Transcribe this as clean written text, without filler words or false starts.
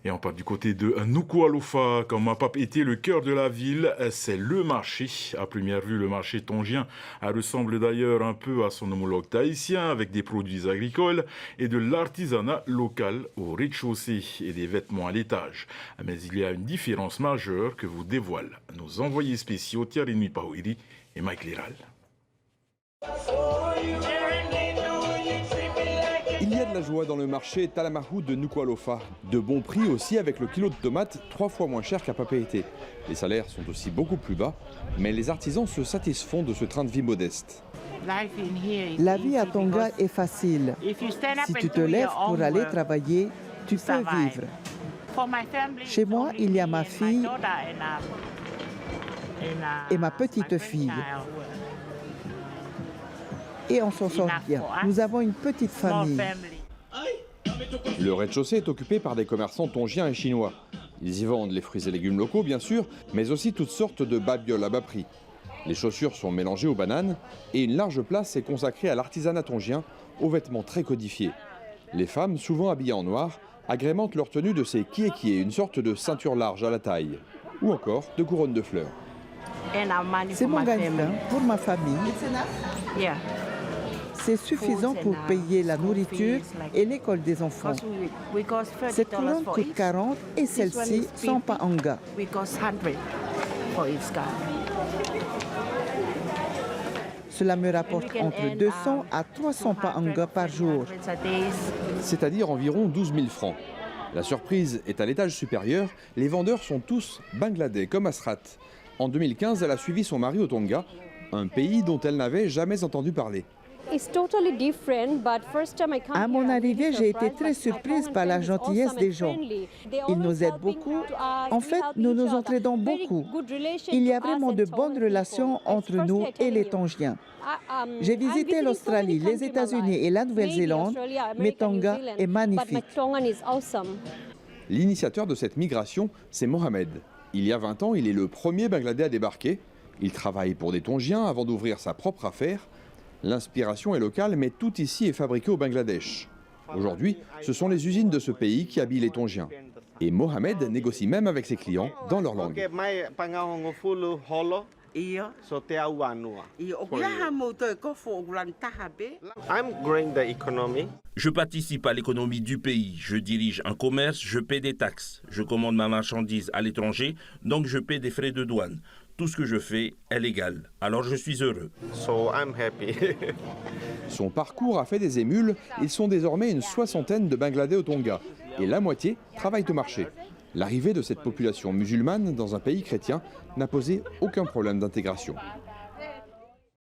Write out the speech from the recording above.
Et on part du côté de Nuku'alofa, comme Mapap était le cœur de la ville, c'est le marché. À première vue, le marché tongien ressemble d'ailleurs un peu à son homologue tahitien, avec des produits agricoles et de l'artisanat local au rez-de-chaussée et des vêtements à l'étage. Mais il y a une différence majeure que vous dévoilent nos envoyés spéciaux Thierry Nuipawiri et Mike Liral. Il y a de la joie dans le marché Talamahu de Nuku'alofa. De bons prix aussi avec le kilo de tomates 3 fois moins cher qu'à Papeete. Les salaires sont aussi beaucoup plus bas, mais les artisans se satisfont de ce train de vie modeste. La vie à Tonga est facile. Si tu te lèves pour aller travailler, tu peux vivre. Chez moi, il y a ma fille et ma petite fille. Et on s'en sort bien. Nous avons une petite famille. Le rez-de-chaussée est occupé par des commerçants tongiens et chinois. Ils y vendent les fruits et légumes locaux, bien sûr, mais aussi toutes sortes de babioles à bas prix. Les chaussures sont mélangées aux bananes et une large place est consacrée à l'artisanat tongien, aux vêtements très codifiés. Les femmes, souvent habillées en noir, agrémentent leur tenue de ces kieki, une sorte de ceinture large à la taille, ou encore de couronnes de fleurs. C'est mon gagne-pain pour ma famille. C'est suffisant pour payer la nourriture et l'école des enfants. Cette couronne coûte 40 et celle-ci 100 paanga. Cela me rapporte entre 200 à 300 paanga par jour. C'est-à-dire environ 12 000 francs. La surprise est à l'étage supérieur, les vendeurs sont tous bangladais comme Asrat. En 2015, elle a suivi son mari au Tonga, un pays dont elle n'avait jamais entendu parler. À mon arrivée, j'ai été très surprise par la gentillesse des gens. Ils nous aident beaucoup. En fait, nous nous entraidons beaucoup. Il y a vraiment de bonnes relations entre nous et les Tongiens. J'ai visité l'Australie, les États-Unis et la Nouvelle-Zélande, mais Tonga est magnifique. L'initiateur de cette migration, c'est Mohamed. Il y a 20 ans, il est le premier Bangladais à débarquer. Il travaille pour des Tongiens avant d'ouvrir sa propre affaire. L'inspiration est locale, mais tout ici est fabriqué au Bangladesh. Aujourd'hui, ce sont les usines de ce pays qui habillent les Tongiens. Et Mohamed négocie même avec ses clients dans leur langue. Je participe à l'économie du pays, je dirige un commerce, je paie des taxes, je commande ma marchandise à l'étranger, donc je paie des frais de douane. Tout ce que je fais est légal, alors je suis heureux. Son parcours a fait des émules, ils sont désormais une soixantaine de Bangladais au Tonga, et la moitié travaillent au marché. L'arrivée de cette population musulmane dans un pays chrétien n'a posé aucun problème d'intégration.